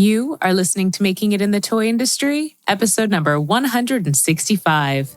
You are listening to Making It in the Toy Industry, episode number 165.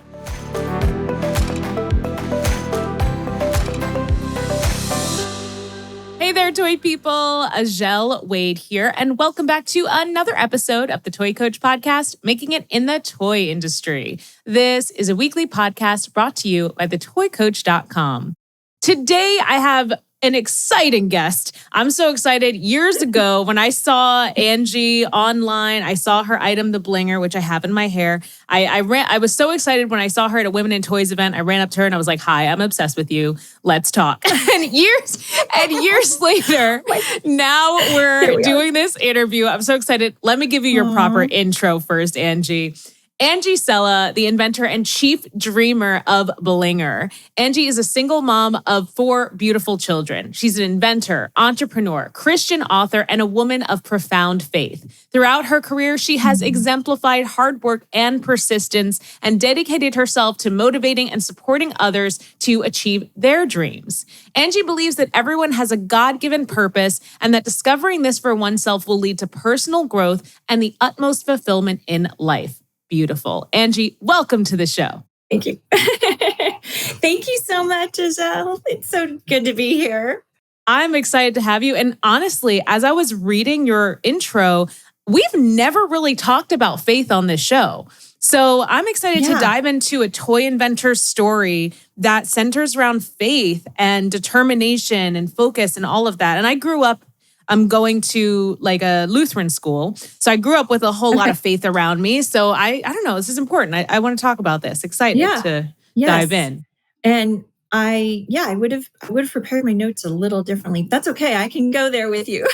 Hey there, toy people. Azhelle Wade here, and welcome back to another episode of the Toy Coach podcast, Making It in the Toy Industry. This is a weekly podcast brought to you by thetoycoach.com. Today, I have an exciting guest. I'm so excited. Years ago, when I saw Angie online, I saw her item, the blinger, which I have in my hair. I was so excited when I saw her at a Women in Toys event. I ran up to her and I was like, "Hi, I'm obsessed with you. Let's talk." And years later, now we're doing this interview. I'm so excited. Let me give you your proper intro first, Angie. Angie Sella, the inventor and chief dreamer of Blinger. Angie is a single mom of 4 beautiful children. She's an inventor, entrepreneur, Christian author, and a woman of profound faith. Throughout her career, she has exemplified hard work and persistence and dedicated herself to motivating and supporting others to achieve their dreams. Angie believes that everyone has a God-given purpose and that discovering this for oneself will lead to personal growth and the utmost fulfillment in life. Beautiful. Angie, welcome to the show. Thank you. Thank you so much, Azhelle. It's so good to be here. I'm excited to have you. And honestly, as I was reading your intro, we've never really talked about faith on this show. So I'm excited to dive into a toy inventor's story that centers around faith and determination and focus and all of that. And I grew up I'm going to like a Lutheran school. So I grew up with a whole lot of faith around me. So I don't know, this is important. I want to talk about this. Excited to dive in. And I would have prepared my notes a little differently. That's okay. I can go there with you.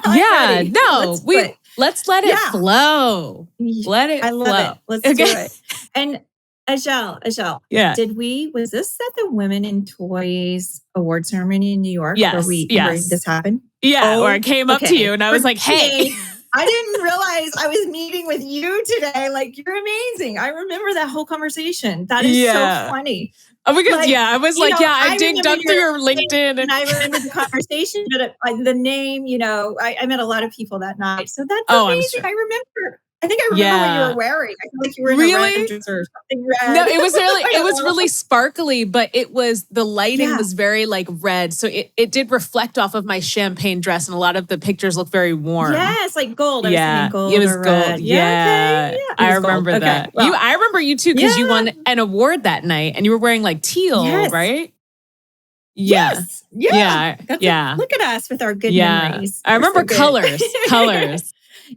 Let's let it flow. Let it I flow. love it. Let's do it. And Azhelle, was this at the Women in Toys award ceremony in New York where this happened? Yeah, or I came up to you and I was like, hey. I didn't realize I was meeting with you today. Like, you're amazing. I remember that whole conversation. That is so funny. Oh, because I was like, I digged up through your LinkedIn. And I remember the conversation, but the name, I met a lot of people that night. So that's amazing. I remember. I think I remember what you were wearing. I feel like you were in a red dress or something red. No, it was really sparkly, but the lighting was very like red. So it did reflect off of my champagne dress, and a lot of the pictures look very warm. Yes, like gold. I was thinking gold. It was gold. Red. Yeah. I remember that. Well, I remember you too, because you won an award that night and you were wearing like teal, right? Yes. Yeah. Yeah. Look at us with our good memories. I remember colors.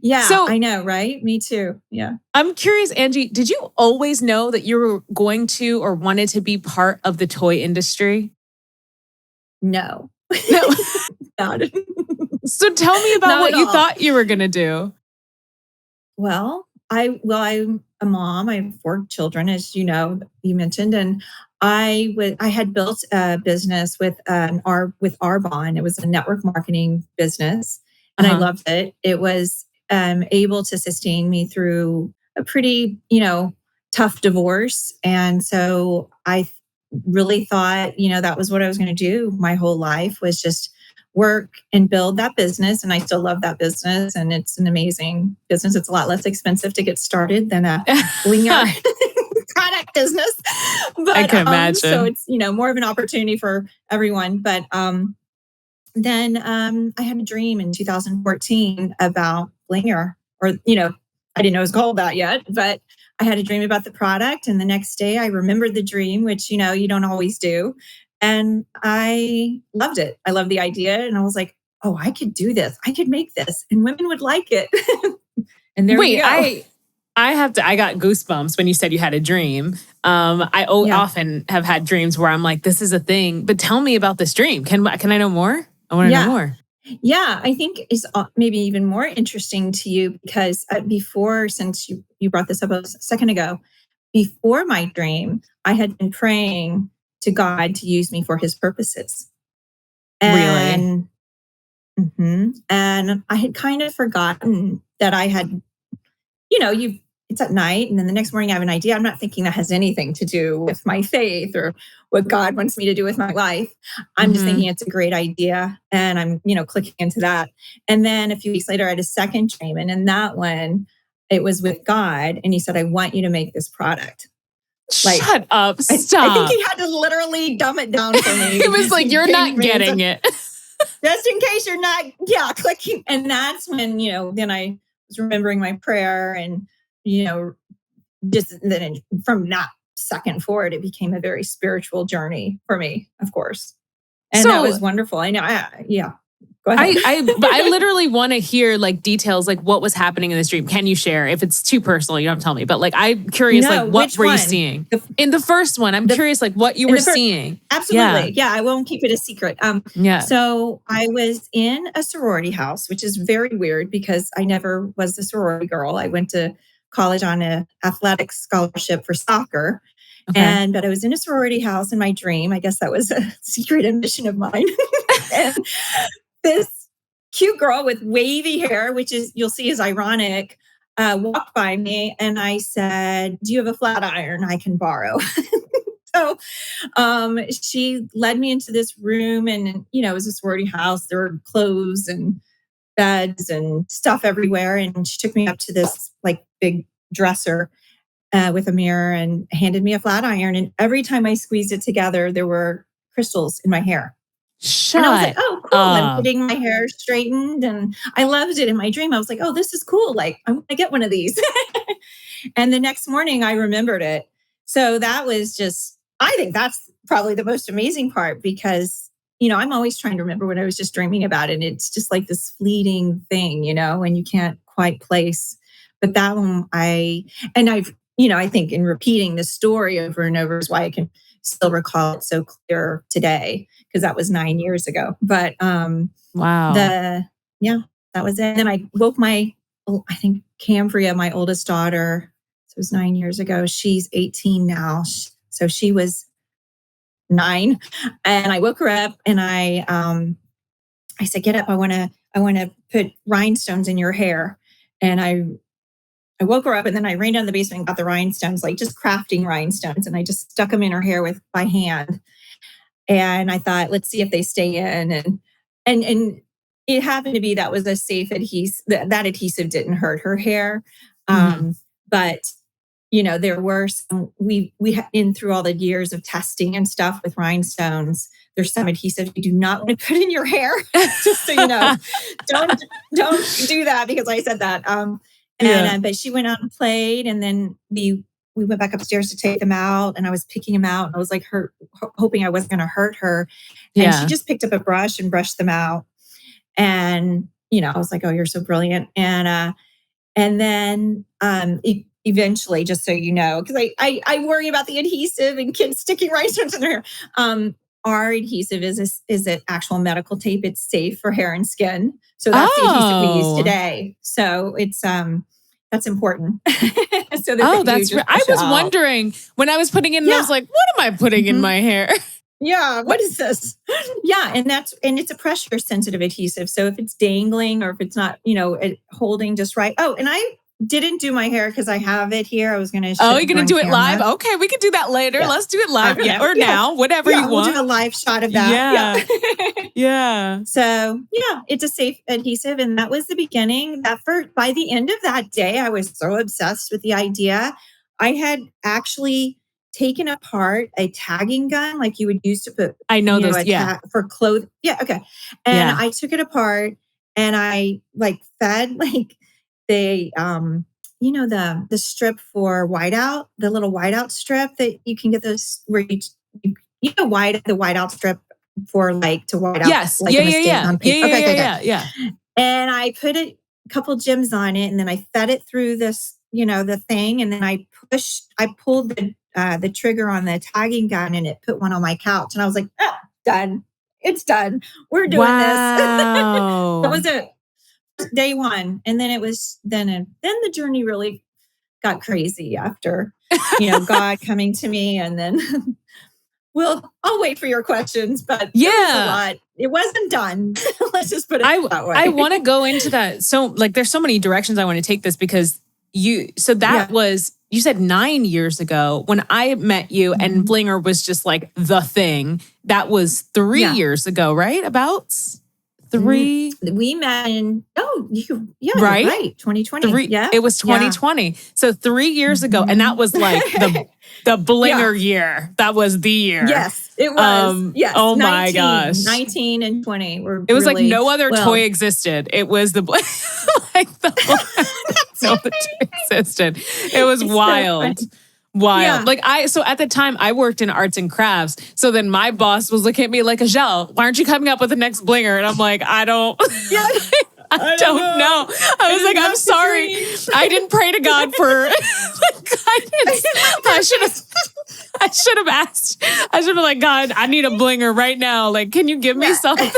Yeah, so, I know, right? Me too. Yeah. I'm curious, Angie, did you always know that you were going to or wanted to be part of the toy industry? No. Not. So tell me about what you thought you were going to do. Well, I'm a mom. I have 4 children, as you mentioned, and I had built a business with Arbonne. It was a network marketing business, and I loved it. It was able to sustain me through a pretty, tough divorce. And so I really thought, that was what I was going to do. My whole life was just work and build that business. And I still love that business. And it's an amazing business. It's a lot less expensive to get started than a blinger product business. But, I can imagine. So it's, more of an opportunity for everyone. But then I had a dream in 2014 about Blinger, or, I didn't know it was called that yet, but I had a dream about the product. And the next day I remembered the dream, which, you don't always do. And I loved it. I loved the idea. And I was like, oh, I could do this. I could make this and women would like it. And there we go. I got goosebumps when you said you had a dream. I often have had dreams where I'm like, this is a thing, but tell me about this dream. Can I know more? I want to know more. Yeah, I think it's maybe even more interesting to you because since you brought this up a second ago, before my dream, I had been praying to God to use me for his purposes. And, really? And I had kind of forgotten that I had, it's at night. And then the next morning I have an idea. I'm not thinking that has anything to do with my faith or what God wants me to do with my life. I'm just thinking it's a great idea. And I'm, clicking into that. And then a few weeks later, I had a second dream. And in that one, it was with God. And he said, I want you to make this product. Like, shut up. Stop. I think he had to literally dumb it down for me. It was like, you're not getting it. Just in case you're not, clicking. And that's when, then I was remembering my prayer and, just then from that second forward, it became a very spiritual journey for me, of course. And that was wonderful. I know. Go ahead. I literally want to hear like details, like what was happening in this dream. Can you share? If it's too personal, you don't have to tell me. But like, I'm curious, like what were you seeing? In the first one, I'm curious, like what you were seeing. Absolutely. Yeah, I won't keep it a secret. So I was in a sorority house, which is very weird because I never was a sorority girl. I went to college on an athletic scholarship for soccer. Okay. But I was in a sorority house in my dream. I guess that was a secret ambition of mine. And this cute girl with wavy hair, which is, you'll see is ironic, walked by me and I said, do you have a flat iron I can borrow? So she led me into this room and, it was a sorority house. There were clothes and beds and stuff everywhere. And she took me up to this like big dresser with a mirror and handed me a flat iron. And every time I squeezed it together, there were crystals in my hair. And I was like, oh, cool. I'm getting my hair straightened. And I loved it in my dream. I was like, oh, this is cool. Like, I want to get one of these. And the next morning I remembered it. So that was just, I think that's probably the most amazing part because, I'm always trying to remember what I was just dreaming about. And it's just like this fleeting thing, and you can't quite place. But that one I think in repeating the story over and over is why I can still recall it so clear today because that was 9 years ago. But wow, that was it. And then I woke I think Cambria, my oldest daughter, so it was 9 years ago. She's 18 now, so she was 9, and I woke her up and I said, "Get up! I want to put rhinestones in your hair," and I woke her up and then I ran down the basement and got the rhinestones, like just crafting rhinestones. And I just stuck them in her hair by hand. And I thought, let's see if they stay in. And it happened to be that was a safe adhesive. That adhesive didn't hurt her hair. But, there were some, we in through all the years of testing and stuff with rhinestones, there's some adhesive you do not want to put in your hair. Just so you know, don't do that because I said that. But she went out and played, and then we went back upstairs to take them out, and I was picking them out. And I was like, hoping I wasn't going to hurt her. And she just picked up a brush and brushed them out. And I was like, "Oh, you're so brilliant!" And then eventually, just so you know, because I worry about the adhesive and kids sticking rhinestones in their hair. Our adhesive is an actual medical tape. It's safe for hair and skin. So that's the adhesive we use today. So it's that's important. So I was wondering when I was putting it in, I was like, what am I putting in my hair? Yeah, what is this? Yeah, and it's a pressure sensitive adhesive. So if it's dangling or if it's not, holding just right. Oh, and I didn't do my hair because I have it here. I was going to show you're going to do it live? Okay, we can do that later. Yeah. Let's do it live now, whatever you want. We'll do a live shot of that. Yeah. So, it's a safe adhesive. And that was the beginning. By the end of that day, I was so obsessed with the idea. I had actually taken apart a tagging gun like you would use to put for clothing. Yeah, okay. And I took it apart and I fed the the strip for whiteout, the little whiteout strip that you can get those where the whiteout strip for to white out. Yes. On paper. Yeah. And I put a couple gems on it and then I fed it through this, the thing. And then I pulled the trigger on the tagging gun and it put one on my couch. And I was like, done. It's done. We're doing this. That was it. Day one. And then then the journey really got crazy after, God coming to me. And then I'll wait for your questions, but there was a lot. It wasn't done. Let's just put it that way. I want to go into that. So there's so many directions I want to take this because so that was, you said 9 years ago when I met you and Blinger was just like the thing. That was 3 years ago, right? About 3. We met in, you're right? right. 2020. It was 2020. Yeah. So 3 years ago. And that was like the Blinger year. That was the year. Yes, it was. Yes. Oh my gosh. 19 and 20 were It was really, like no other toy existed. It was the like no other toy existed. It was wild. Wild. Yeah. So at the time I worked in arts and crafts. So then my boss was looking at me like, Azhelle, why aren't you coming up with the next Blinger? And I'm like, I don't I don't know. I was like, I'm sorry. I didn't pray to God for guidance. I should have asked. I should have like, God, I need a Blinger right now. Like, can you give me something?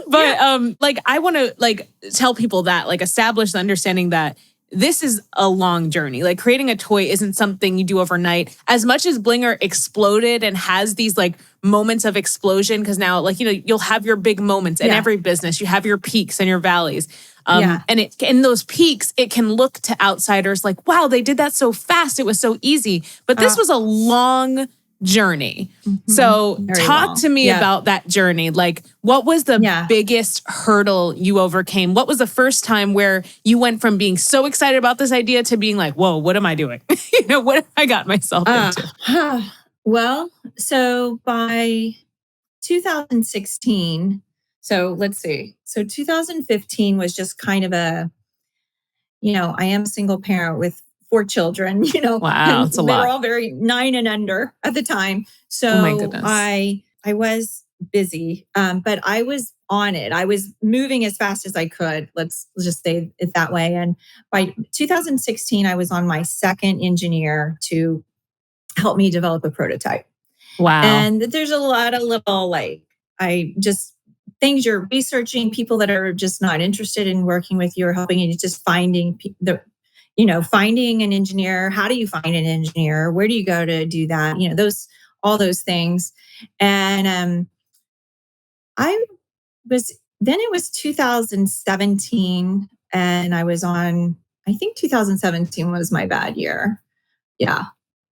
But like, I want to like tell people that, like, establish the understanding that this is a long journey. Like, creating a toy isn't something you do overnight. As much as Blinger exploded and has these like moments of explosion, because now, like, you'll have your big moments in every business. You have your peaks and your valleys. And in those peaks, it can look to outsiders like, wow, they did that so fast. It was so easy. But this was a long journey. So talk to me about that journey. Like, what was the biggest hurdle you overcame? What was the first time where you went from being so excited about this idea to being like, whoa, what am I doing? What have I got myself into? Well, so by 2016, so let's see. So 2015 was just kind of a, I am a single parent with 4 children, Wow, that's a lot. They were all very 9 and under at the time. So oh my goodness. I was busy, but I was on it. I was moving as fast as I could. Let's just say it that way. And by 2016, I was on my second engineer to help me develop a prototype. Wow. And there's a lot of little, things you're researching, people that are just not interested in working with you or helping you, just finding finding an engineer. How do you find an engineer? Where do you go to do that? All those things. And it was 2017 and I was on, I think 2017 was my bad year. Yeah.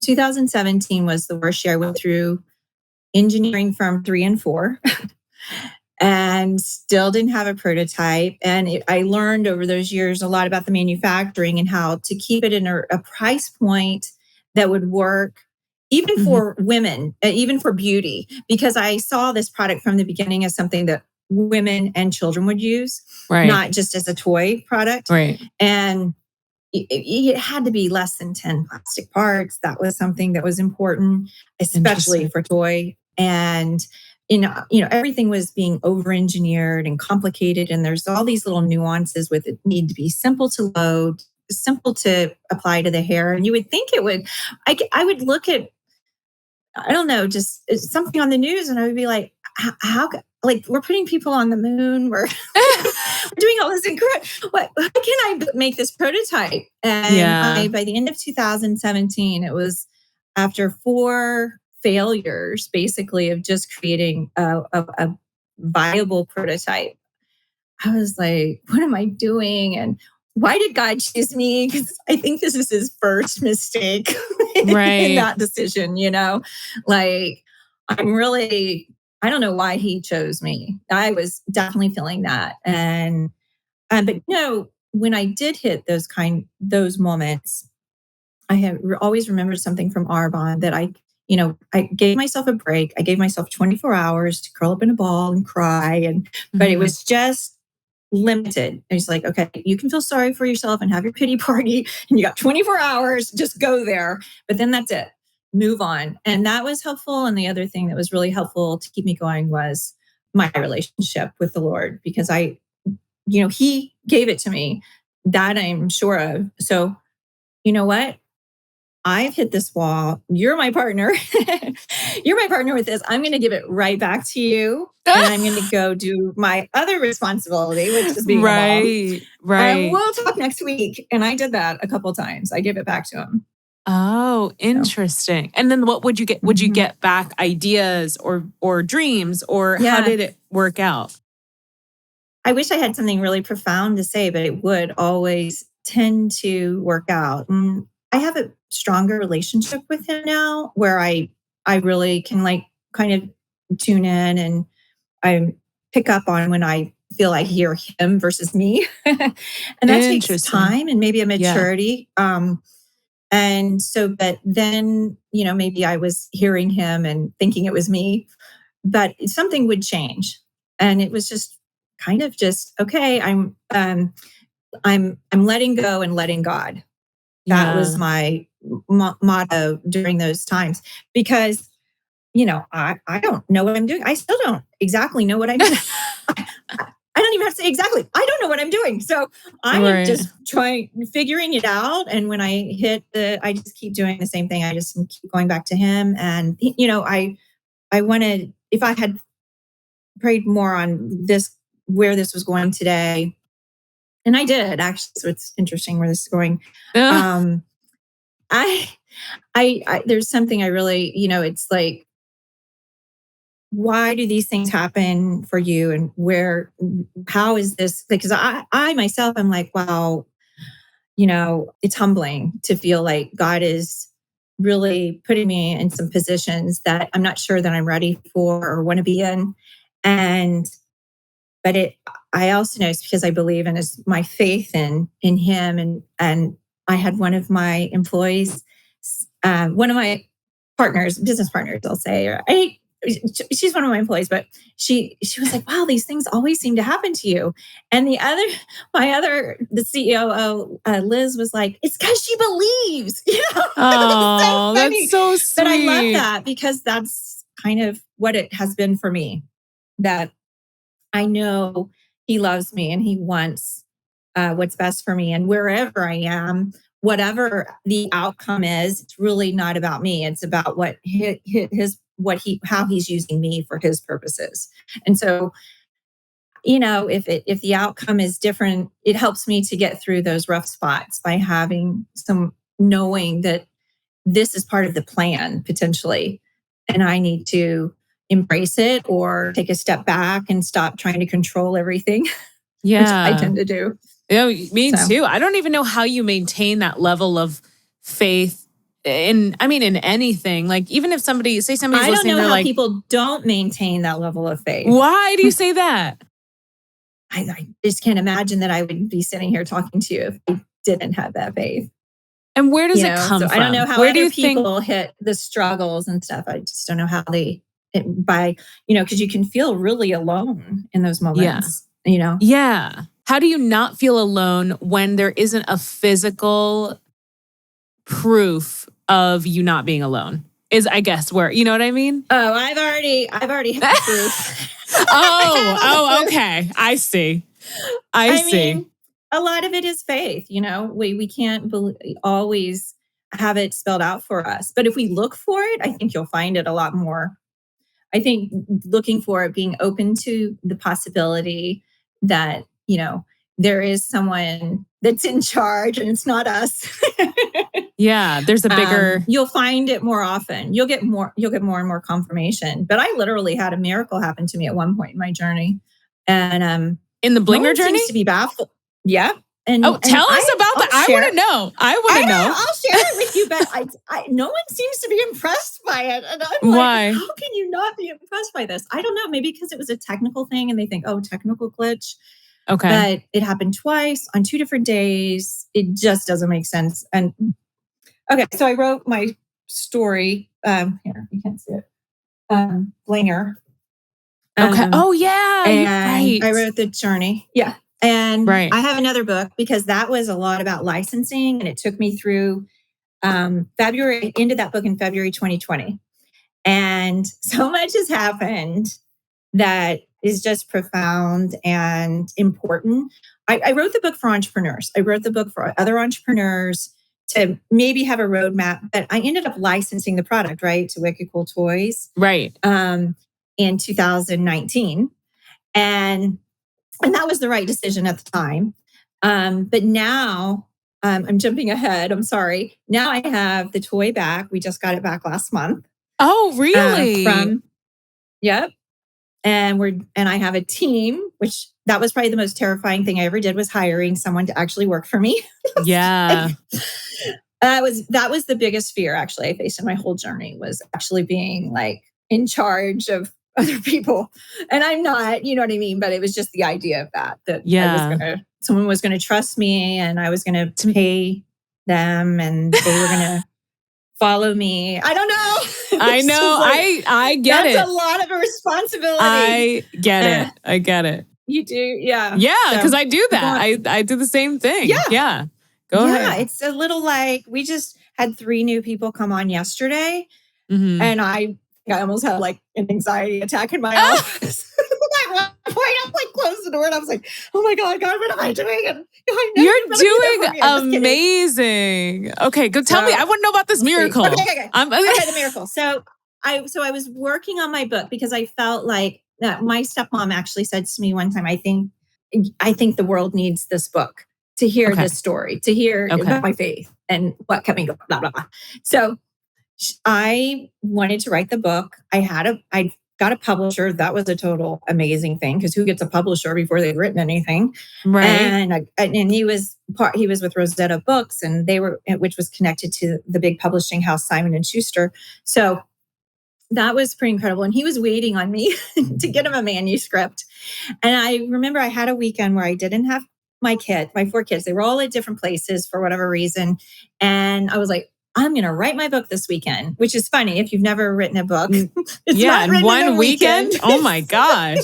2017 was the worst year. I went through engineering firm 3 and 4 and still didn't have a prototype. And I learned over those years a lot about the manufacturing and how to keep it in a price point that would work even for women, even for beauty, because I saw this product from the beginning as something that women and children would use, not just as a toy product. Right. And it had to be less than 10 plastic parts. That was something that was important, especially for toy. And, everything was being over-engineered and complicated. And there's all these little nuances with it. Need to be simple to load, simple to apply to the hair. And you would think it would, I would look at, I don't know, just something on the news and I would be like, how we're putting people on the moon. We're doing all this incredible. How can I make this prototype? And by the end of 2017, it was after 4 failures, basically, of just creating a viable prototype. I was like, what am I doing? And why did God choose me? Because I think this is his first mistake in that decision, I don't know why he chose me. I was definitely feeling that. And, but when I did hit those moments, I have always remembered something from Arbonne that I gave myself a break. I gave myself 24 hours to curl up in a ball and cry. But it was just limited. I was like, okay, you can feel sorry for yourself and have your pity party and you got 24 hours, just go there. But then that's it. Move on. And that was helpful. And the other thing that was really helpful to keep me going was my relationship with the Lord, because he gave it to me. That I'm sure of. So, you know what? I've hit this wall. You're my partner. You're my partner with this. I'm going to give it right back to you. And I'm going to go do my other responsibility, which is being a mom. Right. And we'll talk next week. And I did that a couple of times. I gave it back to him. Oh, interesting. And then what would you get? Would you get back ideas or dreams, or how did it work out? I wish I had something really profound to say, but it would always tend to work out. And I have a stronger relationship with him now where I really can like kind of tune in, and I pick up on when I feel I hear him versus me. And that takes Interesting. time and maybe a Yeah. maturity. And so, but then, maybe I was hearing him and thinking it was me, but something would change. And it was just kind of just, okay, I'm letting go and letting God. That was Yeah. my motto during those times, because I don't know what I'm doing. I still don't exactly know what I'm doing. I don't even have to say exactly. I don't know what I'm doing. So I am Right. just figuring it out. And when I just keep doing the same thing. I just keep going back to him. And, I wanted, if I had prayed more on this, where this was going today, and I did actually. So it's interesting where this is going. Ugh. Um, I, there's something I really, it's like, why do these things happen for you, and how is this, because I myself, I'm like, wow, it's humbling to feel like God is really putting me in some positions that I'm not sure that I'm ready for or want to be in. And but I also know it's because I believe in my faith in him. And I had one of my employees, one of my partners, business partners, I'll say, she's one of my employees, but she was like, wow, these things always seem to happen to you. And the CEO, Liz, was like, it's because she believes. It's so Oh, that's funny. so But I love sweet. that, because that's kind of what it has been for me, that I know he loves me and he wants what's best for me. And wherever I am, whatever the outcome is, it's really not about me. It's about how he's using me for his purposes. And so, if the outcome is different, it helps me to get through those rough spots by having some knowing that this is part of the plan potentially. And I need to embrace it or take a step back and stop trying to control everything, which I Yeah. tend to do. Yeah, me So too. I don't even know how you maintain that level of faith in anything. Like, even if somebody's I don't listening, know they're how like, people don't maintain that level of faith. why do you say that? I just can't imagine that I would be sitting here talking to you if I didn't have that faith. And where does it come So I don't know from? how Where do other you think? people hit the struggles and stuff. I just don't know how because you can feel really alone in those Yeah. moments. Yeah. How do you not feel alone when there isn't a physical proof of you not being alone? Is, I guess, where, you know what I mean? Oh, I've already had proof. I have all the Oh, proof. okay. I see. I I see. mean, a lot of it is faith. We can't always have it spelled out for us, but if we look for it, I think you'll find it a lot more. I think looking for it, being open to the possibility that there is someone that's in charge and it's not us. Yeah, there's a bigger. You'll find it more often. You'll get more and more confirmation. But I literally had a miracle happen to me at one point in my journey. And In the no Blinger one journey? seems to be baffled. Yeah. Oh, And tell us about that. I'll I want share. to know. I want I to know, know. I'll share it with you, but no one seems to be impressed by it. And I'm like, Why? how can you not be impressed by this? I don't know. Maybe because it was a technical thing and they think, oh, technical glitch. Okay. But it happened twice on 2 different days. It just doesn't make sense. And okay, so I wrote my story. Here, you can't see it. Blinger. Okay. Um, Oh, yeah. You're and I right. wrote the journey. Yeah. And Right. I have another book because that was a lot about licensing, and it took me through February, into that book in February 2020. And so much has happened that is just profound and important. I wrote the book for entrepreneurs. I wrote the book for other entrepreneurs to maybe have a roadmap, but I ended up licensing the product, right, to Wicked Cool Toys Right. in 2019. And that was the right decision at the time. But now I'm jumping ahead. I'm sorry. Now I have the toy back. We just got it back last month. Oh, really? From Yep. And I have a team, which that was probably the most terrifying thing I ever did, was hiring someone to actually work for me. Yeah. That was the biggest fear actually I faced in my whole journey, was actually being like in charge of other people. And I'm not, you know what I mean? But it was just the idea of that someone was gonna trust me, and I was gonna pay them, and they were gonna follow me. I don't know. I know. Like, I get it. That's a lot of a responsibility. I get it. You do? Yeah. Yeah, because I do that. I do the same thing. Yeah. Go ahead. Yeah, it's a little like, we just had 3 new people come on yesterday, and I almost had like an anxiety attack in my office. At one point, I like closed the door, and I was like, "Oh my God, what am I doing?" And you're doing amazing. Okay, go tell me. I want to know about this miracle. Okay, the miracle. So I was working on my book because I felt like my stepmom actually said to me one time, I think the world needs this book to hear this story, to hear about my faith and what kept me going, blah, blah, blah. So I wanted to write the book. I got a publisher. That was a total amazing thing, because who gets a publisher before they've written anything? Right. And he was with Rosetta Books, and which was connected to the big publishing house, Simon and Schuster. So that was pretty incredible. And he was waiting on me to get him a manuscript. And I remember I had a weekend where I didn't have my 4 kids. They were all at different places for whatever reason. And I was like, I'm going to write my book this weekend, which is funny if you've never written a book. In one weekend? Oh my gosh.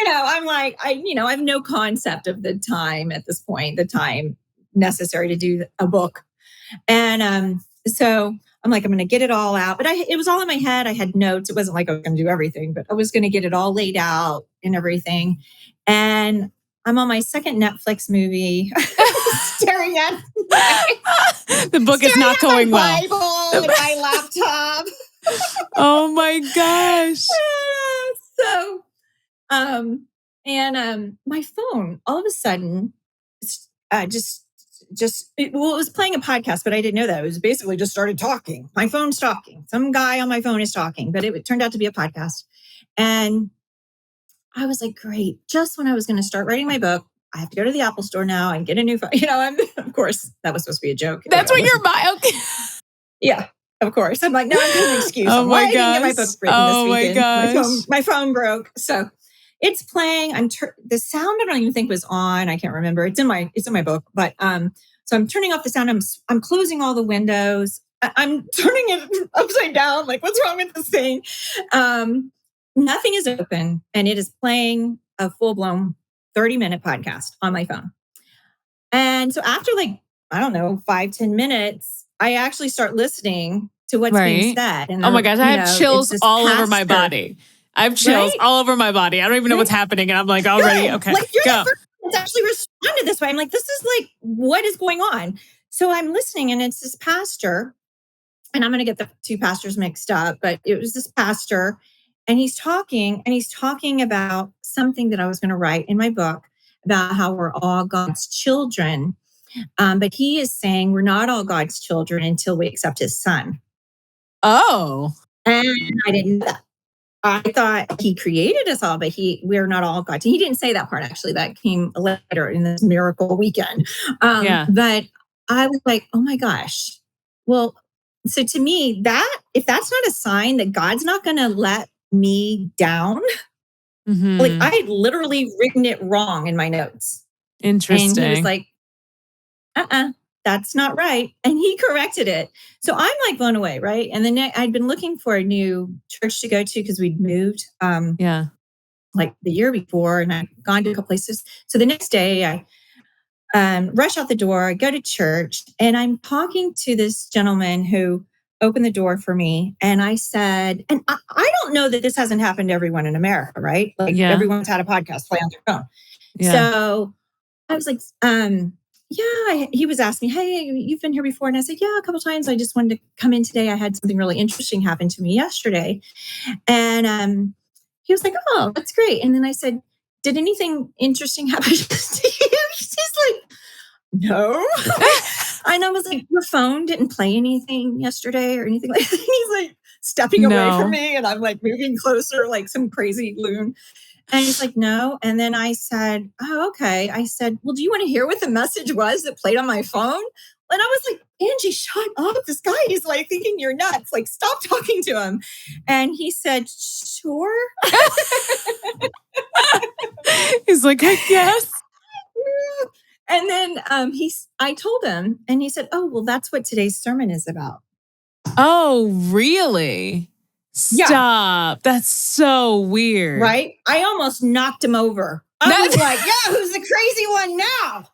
I'm like, I have no concept of the time at this point, the time necessary to do a book. And so I'm like, I'm going to get it all out. But it was all in my head. I had notes. It wasn't like I was going to do everything, but I was going to get it all laid out and everything. And I'm on my second Netflix movie, staring at the book is not going well. Bible and my laptop. Oh my gosh! So, my phone all of a sudden, it was playing a podcast, but I didn't know that. It was basically just started talking. My phone's talking. Some guy on my phone is talking, but it turned out to be a podcast, and I was like, great. Just when I was going to start writing my book, I have to go to the Apple store now and get a new phone. Of course, that was supposed to be a joke. That's what you're buying. Okay. Yeah, of course. I'm like, no, I'm getting an excuse. Oh my gosh. I didn't get my book written this weekend. My gosh. My phone broke. So it's playing. The sound I don't even think was on. I can't remember. It's in my book. But so I'm turning off the sound. I'm closing all the windows. I'm turning it upside down. Like, what's wrong with this thing? Nothing is open, and it is playing a full-blown 30-minute podcast on my phone. And so after 5-10 minutes, I actually start listening to what's being said. And oh my gosh, I have chills all over my body. I have chills all over my body. I don't even know what's happening. And I'm like, already, okay, you're go. The first one to actually responded this way. I'm like, this is like, what is going on? So I'm listening, and it's this pastor, and I'm going to get the 2 pastors mixed up, but it was this pastor. And he's talking about something that I was going to write in my book about how we're all God's children. But he is saying we're not all God's children until we accept his son. Oh. And I didn't know that. I thought he created us all, but we're not all God's. He didn't say that part, actually. That came later in this miracle weekend. But I was like, oh my gosh. Well, so to me, if that's not a sign that God's not going to let me down, like I had literally written it wrong in my notes. Interesting. And he was like, that's not right. And he corrected it. So I'm like blown away, right? And then I'd been looking for a new church to go to because we'd moved like the year before, and I'd gone to a couple places. So the next day I rush out the door, I go to church, and I'm talking to this gentleman who opened the door for me. And I said, and I don't know that this hasn't happened to everyone in America, right? Like everyone's had a podcast play on their phone. Yeah. So I was like, he was asking me, hey, you've been here before? And I said, yeah, a couple times. I just wanted to come in today. I had something really interesting happen to me yesterday. And he was like, oh, that's great. And then I said, did anything interesting happen to you? He's like, no. And I was like, your phone didn't play anything yesterday or anything like that. And he's like stepping away from me, and I'm like moving closer like some crazy loon. And he's like, no. And then I said, oh, okay. I said, well, do you want to hear what the message was that played on my phone? And I was like, Angie, shut up. This guy is like thinking you're nuts. Like, stop talking to him. And he said, sure. He's like, I guess. And then I told him, and he said, oh, well, that's what today's sermon is about. Oh, really? Stop. Yeah. That's so weird. Right? I almost knocked him over. I was like, yeah, who's the crazy one now?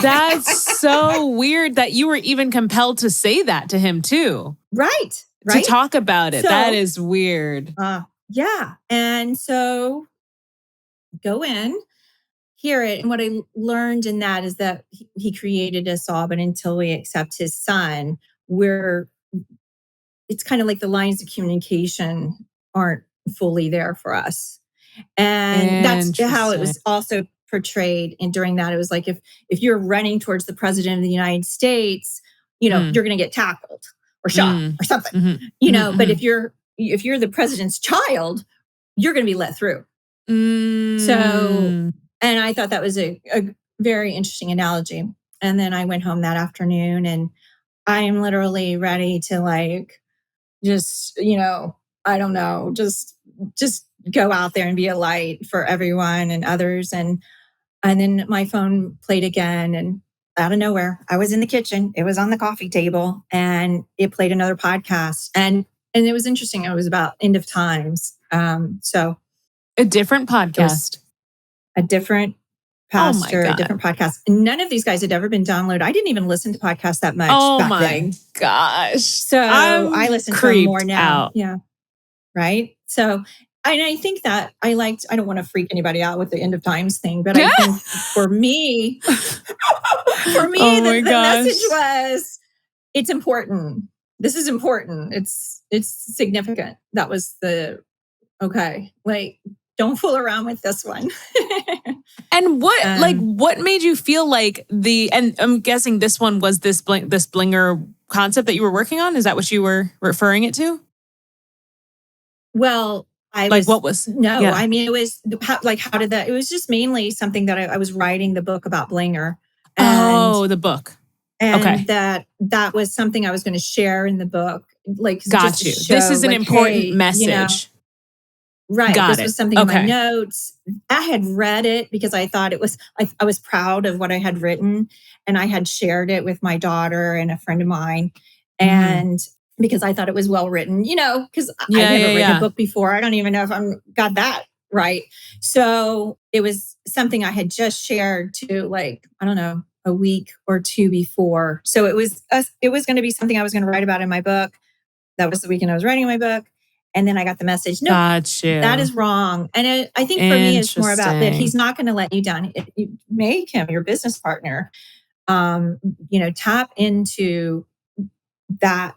That's so weird that you were even compelled to say that to him too. Right. To talk about it. So, that is weird. Yeah. And so go in, hear it. And what I learned in that is that he created us all, but until we accept his son, it's kind of like the lines of communication aren't fully there for us. And that's how it was also portrayed. And during that, it was like, if you're running towards the president of the United States, you're going to get tackled or shot or something, but if you're the president's child, you're going to be let through. So, and I thought that was a very interesting analogy. And then I went home that afternoon and I am literally ready to like, just, I don't know, just go out there and be a light for everyone and others. And then my phone played again, and out of nowhere, I was in the kitchen. It was on the coffee table, and it played another podcast. And it was interesting. It was about end of times. So a different podcast, a different pastor, a different podcast. None of these guys had ever been downloaded. I didn't even listen to podcasts that much. Oh my gosh! So I listen to them more now. Out. Yeah, right. So. And I think that I don't want to freak anybody out with the end of times thing, but I think for me, the message was, it's important. This is important. It's significant. That was don't fool around with this one. And what made you feel like and I'm guessing this one was this blinger concept that you were working on? Is that what you were referring it to? Well, I mean, it was how did that, it was just mainly something that I was writing the book about blinger. And, the book. And that was something I was going to share in the book. Like, got you. This is an important message. Right. This was something in my notes. I had read it because I thought it was, I was proud of what I had written, and I had shared it with my daughter and a friend of mine. And because I thought it was well written, because I've never written a book before. I don't even know if I'm got that right. So it was something I had just shared to a week or two before. So it was going to be something I was going to write about in my book. That was the weekend I was writing my book. And then I got the message, no, that is wrong. And I think for me, it's more about that he's not going to let you down. You make him your business partner. Tap into that,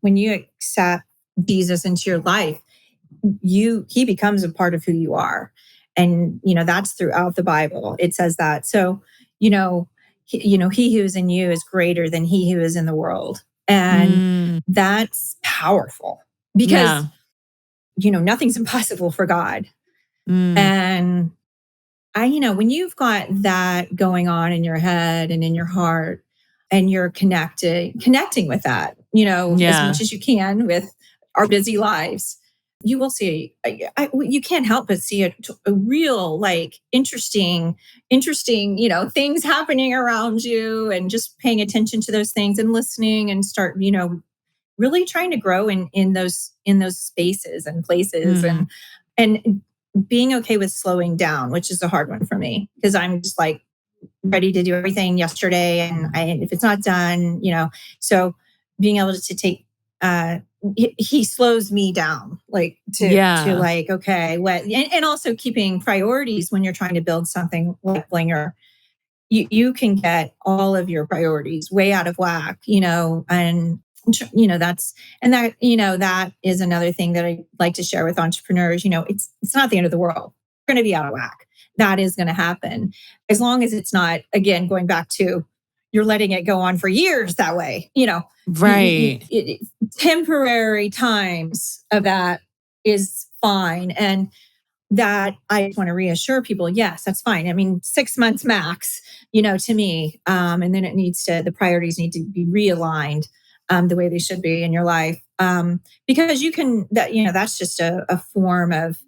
when you accept Jesus into your life, he becomes a part of who you are. And, that's throughout the Bible. It says that. So, he who is in you is greater than he who is in the world. And that's powerful because, nothing's impossible for God. And when you've got that going on in your head and in your heart, and you're connecting with that, as much as you can with our busy lives, you will see, you can't help but see a real, interesting, things happening around you, and just paying attention to those things and listening, and start, really trying to grow in those spaces and places, and being okay with slowing down, which is a hard one for me, because I'm just ready to do everything yesterday, and if it's not done, so being able to take, he slows me down, okay, what, and also keeping priorities when you're trying to build something like Blinger. You can get all of your priorities way out of whack, and that is another thing that I like to share with entrepreneurs. It's not the end of the world. We're going to be out of whack. That is going to happen, as long as it's not, again, going back to, you're letting it go on for years that way, right. Temporary times of that is fine. And that I want to reassure people, yes, that's fine. I mean, 6 months max, to me. And then the priorities need to be realigned the way they should be in your life. Because that's just a form of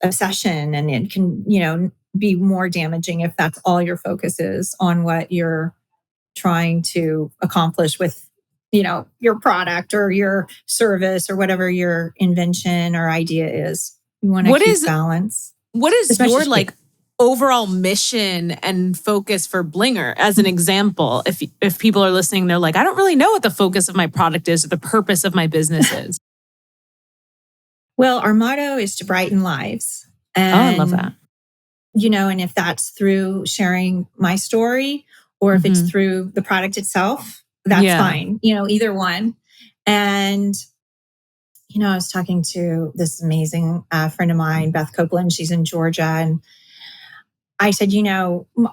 obsession, and it can, be more damaging if that's all your focus is on what you're trying to accomplish with, your product or your service or whatever your invention or idea is. You want to What keep is balance. what is As much your as you can. overall mission and focus for Blinger as an example? If people are listening, they're like, I don't really know what the focus of my product is or the purpose of my business is. Well, our motto is to brighten lives. Oh, I love And, that. and if that's through sharing my story or if it's through the product itself, that's fine, either one. And, I was talking to this amazing friend of mine, Beth Copeland. She's in Georgia. And I said,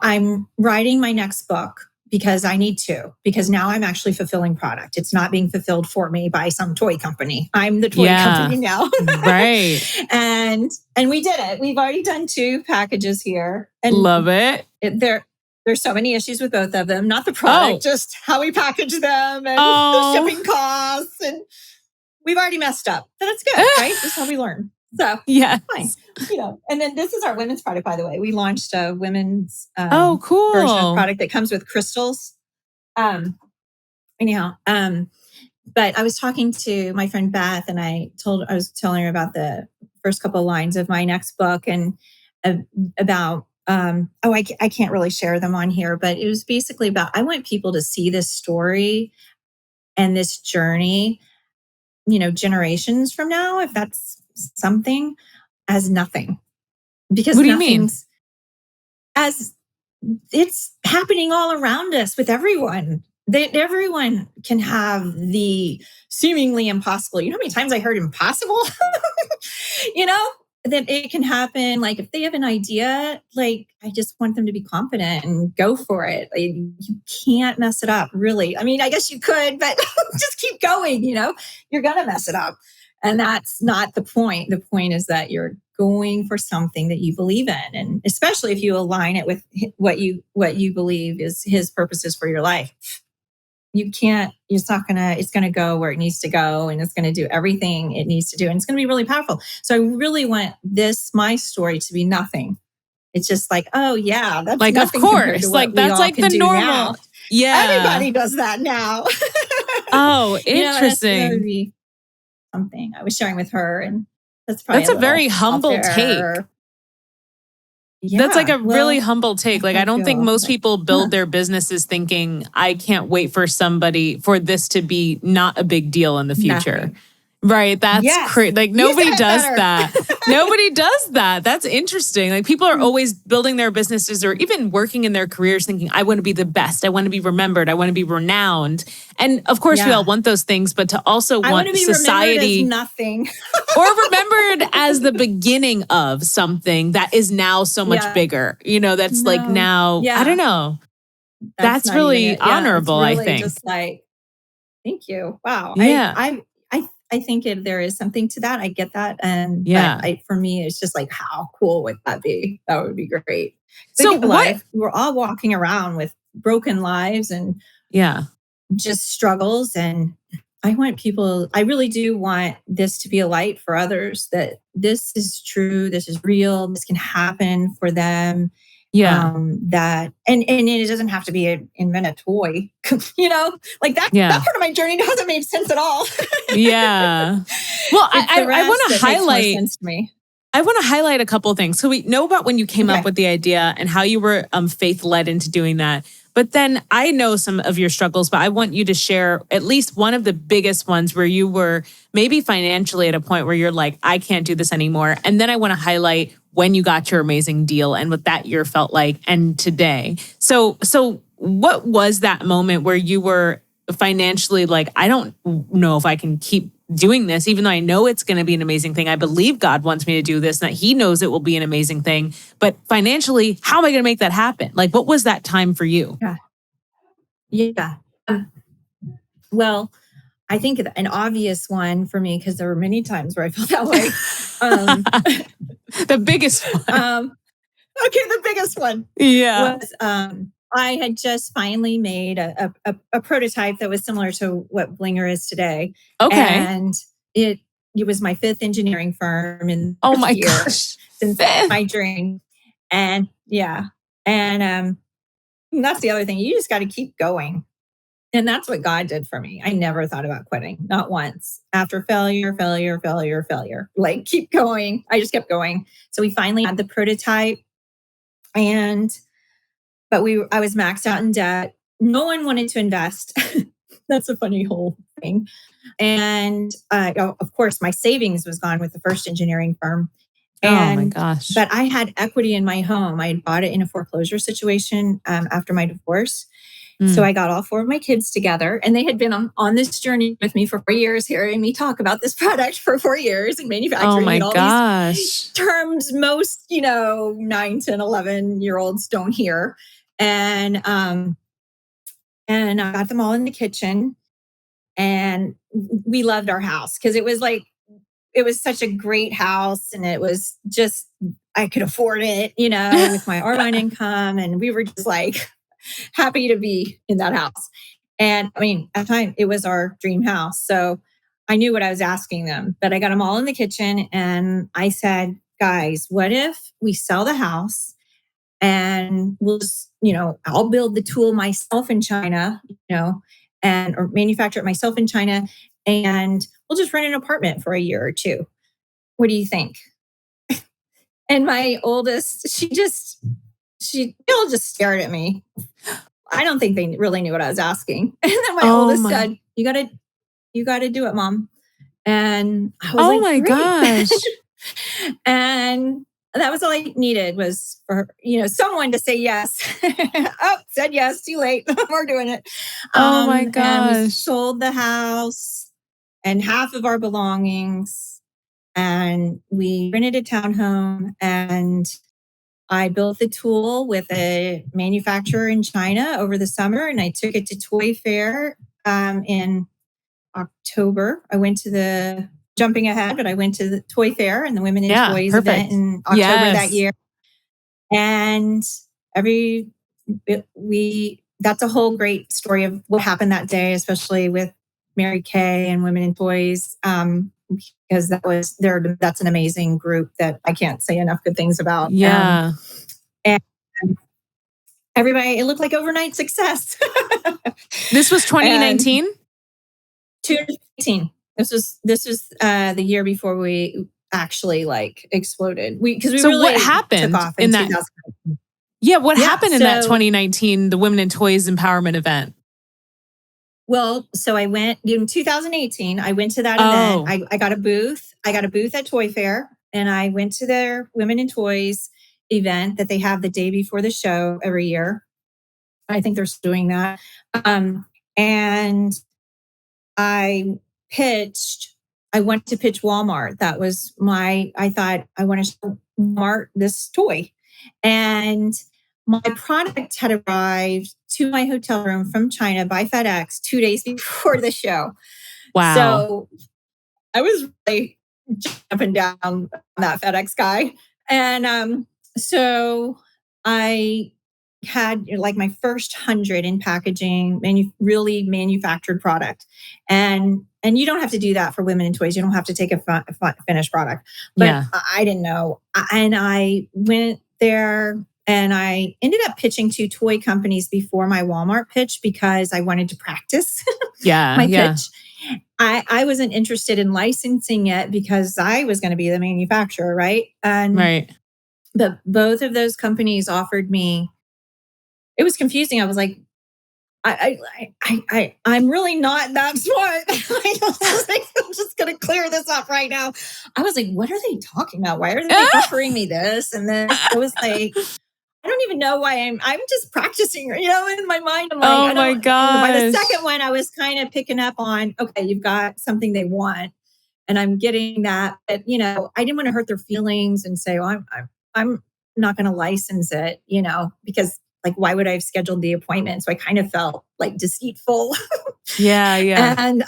I'm writing my next book because I need to, because now I'm actually fulfilling product. It's not being fulfilled for me by some toy company. I'm the toy company now. Right. And we did it. We've already done 2 packages here. And love it. There's so many issues with both of them, not the product, just how we package them and the shipping costs. And we've already messed up. But it's good, right? That's how we learn. So yeah, fine. And then this is our women's product, by the way. We launched a women's cool version of product that comes with crystals. Anyhow, but I was talking to my friend Beth, and I was telling her about the first couple of lines of my next book, and about I can't really share them on here, but it was basically about, I want people to see this story and this journey, generations from now, if that's something, as nothing. Because what do you mean? As it's happening all around us with everyone. Everyone can have the seemingly impossible. You know how many times I heard impossible? That it can happen. Like if they have an idea, I just want them to be confident and go for it. You can't mess it up, really. I mean, I guess you could, but just keep going, you're going to mess it up. And that's not the point. The point is that you're going for something that you believe in. And especially if you align it with what you believe is his purposes for your life. It's going to go where it needs to go, and it's going to do everything it needs to do. And it's going to be really powerful. So I really want my story to be nothing. It's just oh yeah, that's of course, that's the normal. Now. Yeah. Everybody does that now. Oh, interesting. That would be something I was sharing with her. And that's a very humble take. Yeah, that's a really humble take. I don't think most people build their businesses thinking, I can't wait for this to be not a big deal in the future. Nothing. Right. That's crazy. Nobody does that. Nobody does that. That's interesting. People are always building their businesses or even working in their careers thinking, I want to be the best. I want to be remembered. I want to be renowned. And of course, we all want those things, but to also want to be society. Remembered as nothing. Or remembered as the beginning of something that is now so much bigger. That's now, I don't know. That's really honorable, really I think. Just thank you. Wow. Yeah. I think there is something to that. I get that. And but for me, it's just how cool would that be? That would be great. So we're all walking around with broken lives and just struggles. And I really do want this to be a light for others, that this is true. This is real. This can happen for them. Yeah. And it doesn't have to be invent a toy, that part of my journey hasn't made sense at all. Yeah. Well, I want to highlight. I want to highlight a couple of things. So we know about when you came up with the idea and how you were faith-led into doing that. But then I know some of your struggles, but I want you to share at least one of the biggest ones where you were maybe financially at a point where you're like, I can't do this anymore. And then I want to highlight when you got your amazing deal and what that year felt like and today. So what was that moment where you were financially I don't know if I can keep doing this, even though I know it's going to be an amazing thing. I believe God wants me to do this and that he knows it will be an amazing thing. But financially, how am I going to make that happen? What was that time for you? Yeah. Well, I think an obvious one for me, because there were many times where I felt that way. Um, The biggest one. Okay, the biggest one was I had just finally made a prototype that was similar to what Blinger is today. Okay. And it was my 5th engineering firm in Oh my year gosh. since my dream. And that's the other thing. You just got to keep going. And that's what God did for me. I never thought about quitting, not once. After failure, like keep going. I just kept going. So we finally had the prototype, but I was maxed out in debt. No one wanted to invest. That's a funny whole thing. And of course, my savings was gone with the first engineering firm. Oh my gosh. But I had equity in my home. I had bought it in a foreclosure situation after my divorce. So I got all 4 of my kids together, and they had been on this journey with me for 4 years, hearing me talk about this product for 4 years and manufacturing. Oh my and all gosh. these terms most 9, 10, 11-year-olds don't hear. And I got them all in the kitchen, and we loved our house because it was such a great house, and it was just, I could afford it, with my Arbonne income, and we were just like happy to be in that house. And I mean, at the time, it was our dream house. So I knew what I was asking them, but I got them all in the kitchen, and I said, guys, what if we sell the house and we'll just, I'll build the tool myself in China, or manufacture it myself in China, and we'll just rent an apartment for a year or 2. What do you think? And my oldest, she all just stared at me. I don't think they really knew what I was asking. And then my oldest said, you gotta do it, Mom. And I was like, my great. gosh. And that was all I needed, was for someone to say yes. Said yes, too late. We're doing it. Oh my And we gosh. sold the house and half of our belongings, and we rented a townhome, and I built the tool with a manufacturer in China over the summer, and I took it to Toy Fair in October. I went to jumping ahead, but I went to the Toy Fair and the Women in Toys event in October that year. And that's a whole great story of what happened that day, especially with Mary Kay and Women in Toys, because that's an amazing group that I can't say enough good things about. Yeah. And everybody, it looked like overnight success. This was 2019? 2018. This was the year before we actually exploded. Because we really what happened took off in that? 2019. Yeah, what happened in that 2019, the Women in Toys Empowerment event? Well, so I went in 2018. I went to that event. I got a booth. I got a booth at Toy Fair, and I went to their Women in Toys event that they have the day before the show every year. I think they're still doing that. And I wanted to pitch Walmart. That was I thought I want to show Walmart this toy. And my product had arrived to my hotel room from China by FedEx 2 days before the show. Wow. So I was really jumping down on that FedEx guy. And so I had my first 100 in packaging, really manufactured product. And you don't have to do that for Women in Toys. You don't have to take a finished product. But I didn't know. And I went there, and I ended up pitching to toy companies before my Walmart pitch because I wanted to practice my pitch. I wasn't interested in licensing it because I was going to be the manufacturer, right? But both of those companies offered me. It was confusing. I was like, I'm really not that smart. I'm just going to clear this up right now. I was like, what are they talking about? Why are they offering me this? And then I was like, I don't even know why I'm just practicing, in my mind. I'm like, oh my gosh. By the second one, I was kind of picking up on, okay, you've got something they want, and I'm getting that. But, I didn't want to hurt their feelings and say, well, I'm not going to license it, because like, why would I have scheduled the appointment? So I kind of felt like deceitful. Yeah, yeah. And,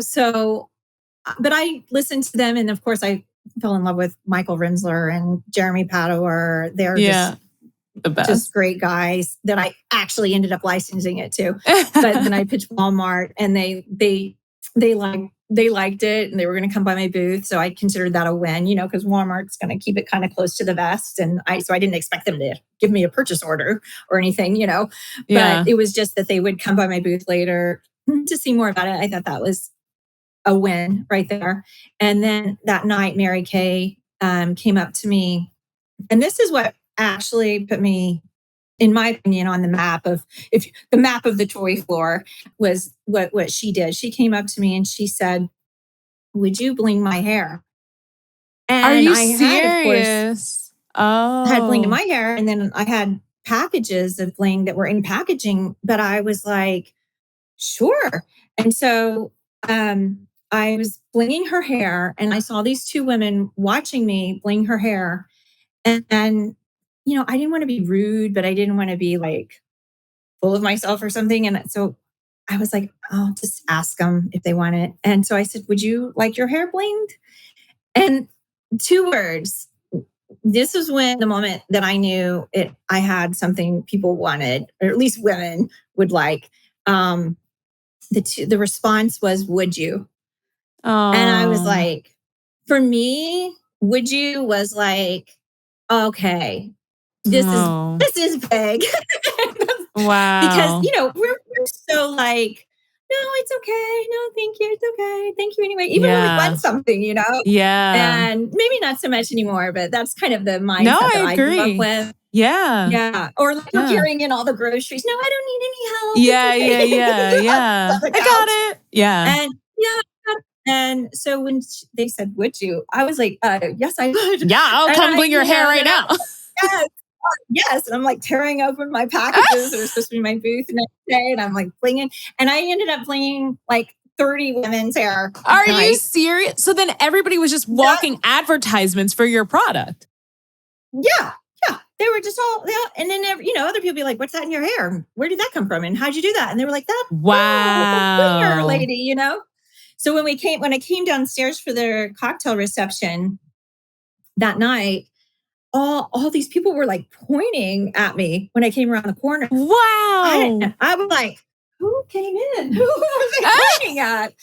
so, but I listened to them. And of course, I fell in love with Michael Rinsler and Jeremy Padower. They're Yeah. The just best. great guys that I actually ended up licensing it to. But then I pitched Walmart, and they liked it, and they were going to come by my booth. So I considered that a win, because Walmart's going to keep it kind of close to the vest. And so I didn't expect them to give me a purchase order or anything, Yeah. but it was just that they would come by my booth later to see more about it. I thought that was a win right there. And then that night, Mary Kay came up to me, and this is what actually put me, in my opinion, on the map of the toy floor, was what she did. She came up to me and she said, "Would you bling my hair?" And Are you I had, of course, serious? I had bling in Oh. my hair, and then I had packages of bling that were in packaging, but I was like, sure. And so I was blinging her hair, and I saw these two women watching me bling her hair. And I didn't want to be rude, but I didn't want to be like full of myself or something. And so I was like, I'll just ask them if they want it. And so I said, "Would you like your hair blinged?" And 2 words. This was when the moment that I knew I had something people wanted, or at least women would like. The response was, "Would you?" And I was Oh. like, for me, "Would you?" was like, okay, this Oh. is big. Because, Wow. we're so like, "No, it's okay. No, thank you. It's okay. Thank you anyway." Even when we Yeah. want something, Yeah. and maybe not so much anymore, but that's kind of the No, mindset that I I grew up agree. with. Yeah. Yeah. Or like we're Yeah. carrying in all the groceries. "No, I don't need any help. Yeah, It's okay." yeah. On the I couch. got it. Yeah. And yeah. And so when they said, "Would you?" I was like, yes, I would. Yeah, I'll And come bling your hair right then now. yes, yes. And I'm like tearing open my packages that are supposed to be my booth the next day. And I'm like blinging. And I ended up blinging like 30 women's hair Are that you night. serious? So then everybody was just Yeah. walking advertisements for your product. Yeah. Yeah. They were just all, yeah. And then, other people be like, "What's that in your hair? Where did that come from? And how'd you do that?" And they were like, "That blinger Wow. lady, So when I came downstairs for their cocktail reception that night, all these people were like pointing at me when I came around the corner. Wow. I was like, who came in? Who was they pointing at?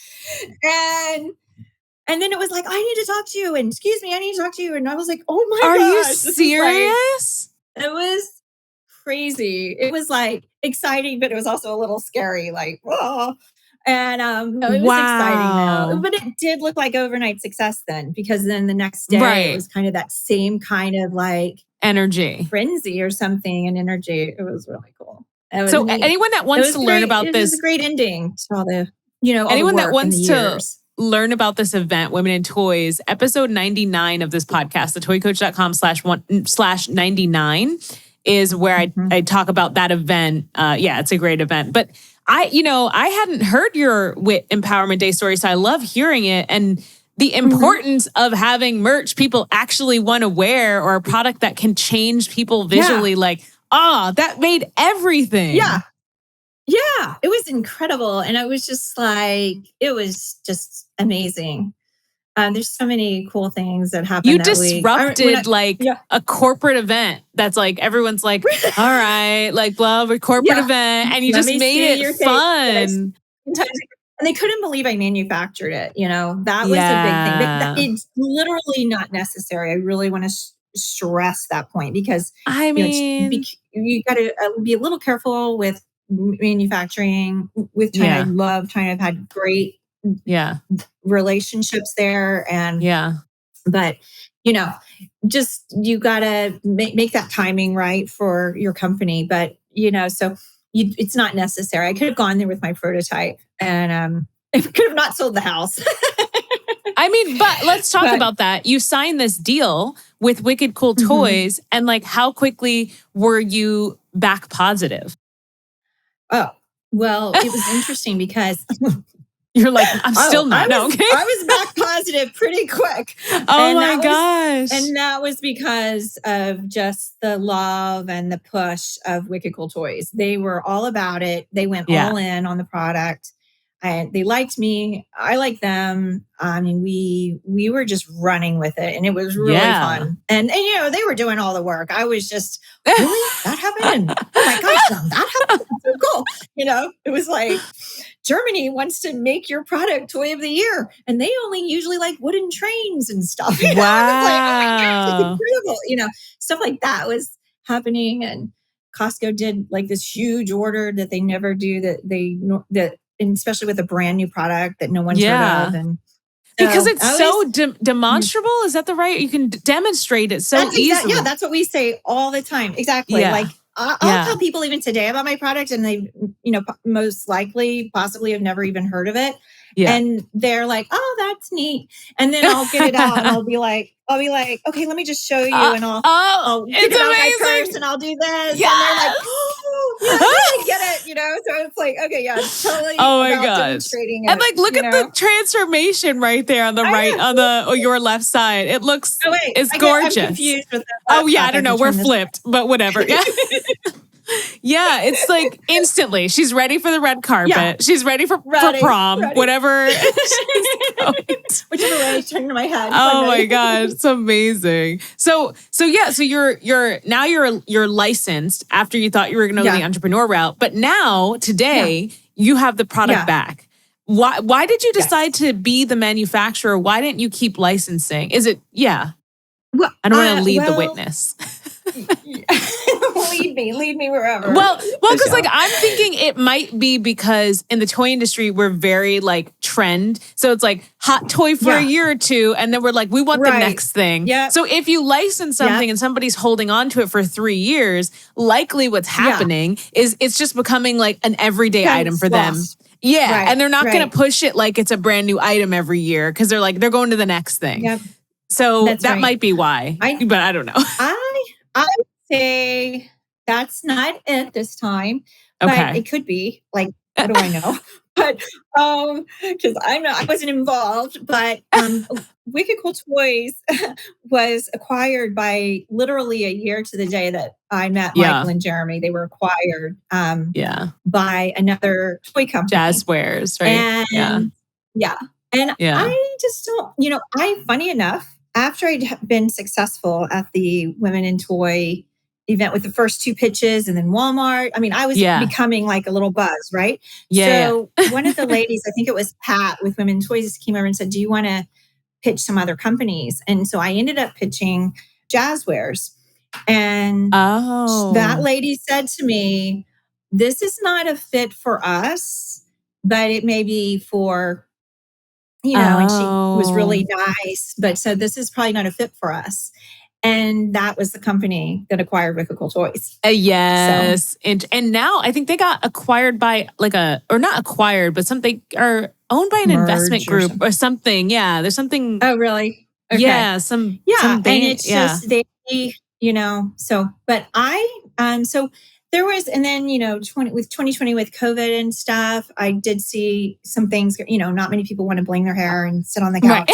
And then it was like, "I need to talk to you." And "Excuse me, I need to talk to you." And I was like, oh my Are you gosh. This is serious? it was crazy. It was like exciting, but it was also a little scary. Like, oh. And no, it was exciting though. Wow. But it did look like overnight success then, because then the next day it Right. was kind of that same kind of like Energy. frenzy or something, and energy. It was really cool. It was So neat. anyone that It wants was to learn great. about It was a this, great ending to all the, all the anyone that work and the wants to years. learn about this event, Women in Toys, episode 99 of this podcast, thetoycoach.com/99 is where I talk about that event. Yeah, it's a great event. But I hadn't heard your WIT Empowerment Day story, so I love hearing it. And the importance of having merch people actually want to wear, or a product that can change people visually, that made everything. Yeah. Yeah. It was incredible. And I was just like, it was just amazing. There's so many cool things that happened You that week. disrupted Yeah. a corporate event that's like everyone's like, all right, like blah, we're corporate Yeah. event, and you Let just me made see it your face. fun. And they couldn't believe I manufactured it. That was a big thing. Yeah. It's literally not necessary. I really want to stress that point, because I mean, you got to be a little careful with manufacturing with China. I love China. I've had great relationships there, and but just you got to make that timing right for your company. But so it's not necessary. I could have gone there with my prototype, and it could have not sold the house. I mean, but let's talk about that. You signed this deal with Wicked Cool Toys, and like, how quickly were you back positive? Oh, well, it was interesting because You're like, I'm still not. No, okay. I was back positive pretty quick. Oh my gosh. And that was because of just the love and the push of Wicked Cool Toys. They were all about it. They went all in on the product. And they liked me. I liked them. I mean, we were just running with it, and it was really fun. And they were doing all the work. I was just, really? That happened? Oh my gosh, that happened? So cool. It was like, Germany wants to make your product toy of the year, and they only usually like wooden trains and stuff. Wow. I was like, oh my gosh, it's incredible. Stuff like that was happening, and Costco did like this huge order that they never do. And especially with a brand new product that no one's heard of. And because it's so demonstrable. Is that the right? You can demonstrate it so easily. Yeah, that's what we say all the time. Exactly. Yeah. Like I'll tell people even today about my product, and they, most likely possibly have never even heard of it. Yeah. And they're like, oh, that's neat. And then I'll get it out and I'll be like, okay, let me just show you. And I'll get it out my purse and I'll do this. Yeah. And they're like, oh, yeah, I get it. So it's like, okay, yeah, it's totally demonstrating it. And like, look at the transformation right there on the right, on your left side. It looks, it's gorgeous. I'm confused with that. I don't know. We're flipped, but whatever. Yeah. Yeah, it's like instantly. She's ready for the red carpet. Yeah. She's ready for prom. Whatever. Whichever way I turn to my head. Oh my God, it's amazing. So you're licensed after you thought you were going to go the entrepreneur route, but now today you have the product back. Why did you decide to be the manufacturer? Why didn't you keep licensing? Is it Well, I don't want to lead the witness. Lead me wherever. Well, because like I'm thinking it might be because in the toy industry we're very like trend, so it's like hot toy for a year or two, and then we're like we want the next thing. Yeah. So if you license something and somebody's holding on to it for 3 years, likely what's happening is it's just becoming like an everyday item for them. Yeah, and they're not going to push it like it's a brand new item every year because they're going to the next thing. Yep. So that might be why, but I don't know. I would say that's not it this time, but it could be. Like, what do I know? But because I wasn't involved. But Wicked Cool Toys was acquired by literally a year to the day that I met Michael and Jeremy. They were acquired by another toy company, Jazzwares, right? And I just don't. Funny enough, after I'd been successful at the Women in Toy event with the first 2 pitches and then Walmart, I was becoming like a little buzz, right? So one of the ladies, I think it was Pat with Women in Toys, came over and said, do you want to pitch some other companies? And so I ended up pitching Jazzwares. And that lady said to me, this is not a fit for us, but it may be for... and she was really nice, but said, this is probably not a fit for us. And that was the company that acquired Wicked Cool Toys. Yes. So. And now I think they got acquired by or not acquired, but something are owned by an investment group or something. Yeah. There's something. Oh, really? Okay. Yeah. And it's just, they, so, but so there was, and then, with 2020 with COVID and stuff, I did see some things, not many people want to bling their hair and sit on the couch.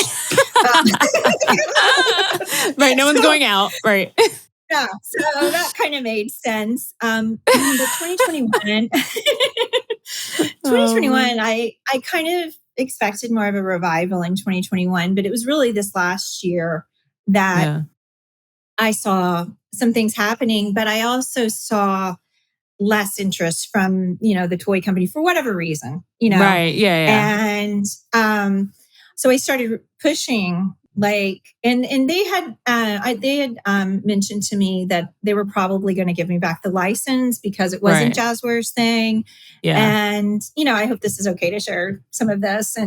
Right. No one's going out. Right. Yeah. So that kind of made sense. But 2021, I kind of expected more of a revival in 2021, but it was really this last year that I saw some things happening, but I also saw less interest from, the toy company for whatever reason, Right. Yeah. And so I started pushing and they had mentioned to me that they were probably going to give me back the license because it wasn't Jazzwares thing. Yeah. And, I hope this is okay to share some of this.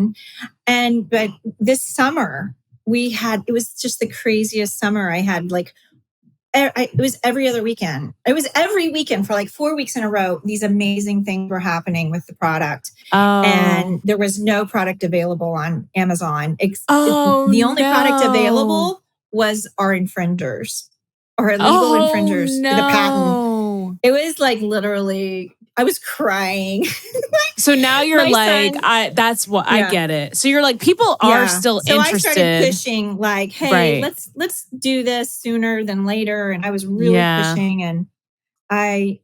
But this summer it was just the craziest summer. I had it was every other weekend. It was every weekend for 4 weeks in a row. These amazing things were happening with the product. And there was no product available on Amazon. The only product available was our infringers, our illegal infringers, the patent. It was literally, I was crying. So now you're My like, son, that's what I yeah. get it. So you're like, people are Yeah. still So I started interested. pushing like, hey, Right. let's do this sooner than later. And I was really Yeah. pushing, and I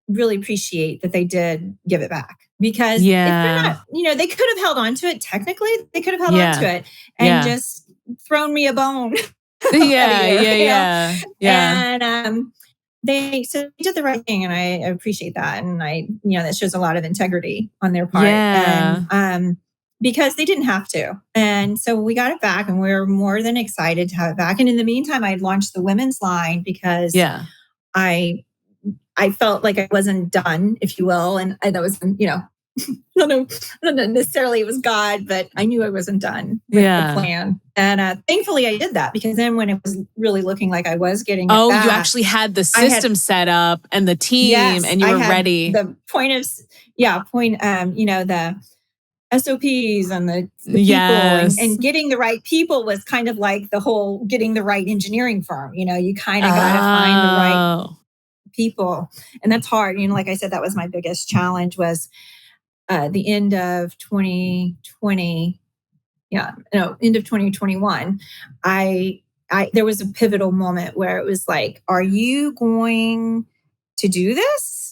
really appreciate that they did give it back, because if they're Yeah. not, they could have held on to it. Technically, they could have held on to Yeah. it and Yeah. just thrown me a bone Yeah. heavier, Yeah. Yeah. and they did the right thing, and I appreciate that. And that shows a lot of integrity on their part. Yeah. And because they didn't have to. And so we got it back, and we were more than excited to have it back. And in the meantime, I launched the women's line because Yeah. I felt like I wasn't done, if you will. And that was, I don't know necessarily it was God, but I knew I wasn't done with the plan. And thankfully I did that, because then when it was really looking like I was getting it back, you actually had the system set up and the team, yes, and you were ready. The the SOPs and the people, Yes. and getting the right people was kind of like the whole getting the right engineering firm. You kind of got to find the right people. And that's hard. Like I said, that was my biggest challenge, was the end of 2020. End of 2021. There was a pivotal moment where it was like, are you going to do this?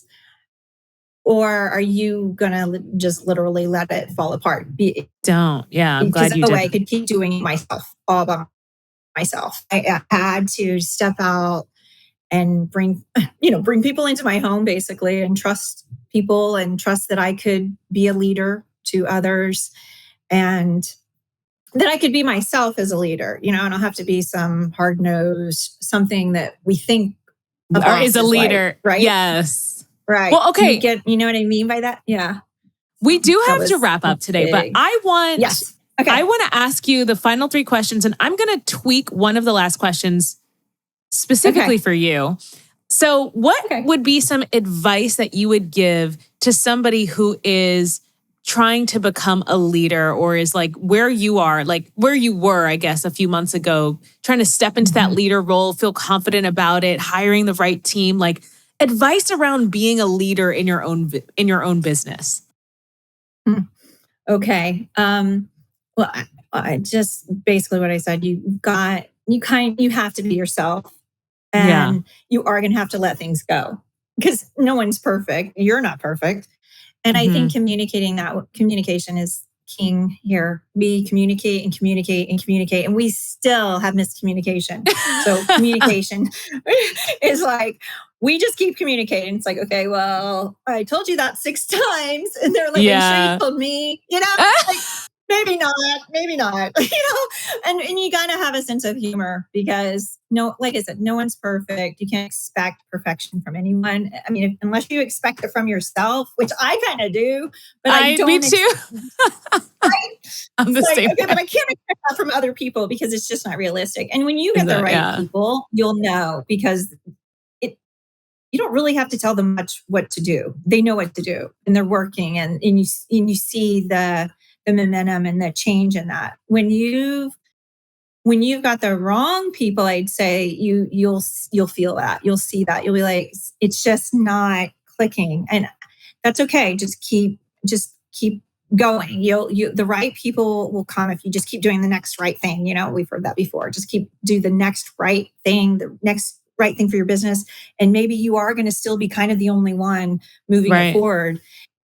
Or are you going to just literally let it fall apart? Don't. Yeah, I'm glad you did. I could keep doing it myself, all by myself. I had to step out and bring people into my home, basically, and trust people, and trust that I could be a leader to others, and that I could be myself as a leader. I don't have to be some hard-nosed, something that we think or is a leader, like, right? Yes. Right. Well, okay. You know what I mean by that? Yeah. We do have to wrap up today, but I want to ask you the final 3 questions, and I'm going to tweak one of the last questions specifically for you. So what would be some advice that you would give to somebody who is trying to become a leader, or is like where you are, like where you were, I guess, a few months ago, trying to step into that leader role, feel confident about it, hiring the right team, like advice around being a leader in your own business? Okay. Well, I just basically what I said. You have to be yourself, and you are going to have to let things go, because no one's perfect. You're not perfect. And I think communication is king here. We communicate and communicate and communicate, and we still have miscommunication. So communication is like, we just keep communicating. It's like, okay, well, I told you that 6 times. And they're like, are you sure you told me? Like, maybe not, and you got to have a sense of humor, because like I said, no one's perfect. You can't expect perfection from anyone. I mean, unless you expect it from yourself, which I kind of do, but I don't. Me too. I'm the same. Okay, but I can't expect that from other people, because it's just not realistic. And when you get the right people, you'll know, because you don't really have to tell them much what to do. They know what to do, and they're working, and you see the momentum and the change in that. When you've got the wrong people, I'd say you'll feel that. You'll see that. You'll be like, it's just not clicking, and that's okay. Just keep going. The right people will come if you just keep doing the next right thing. We've heard that before. Just do the next right thing, the next right thing for your business, and maybe you are going to still be kind of the only one moving it forward.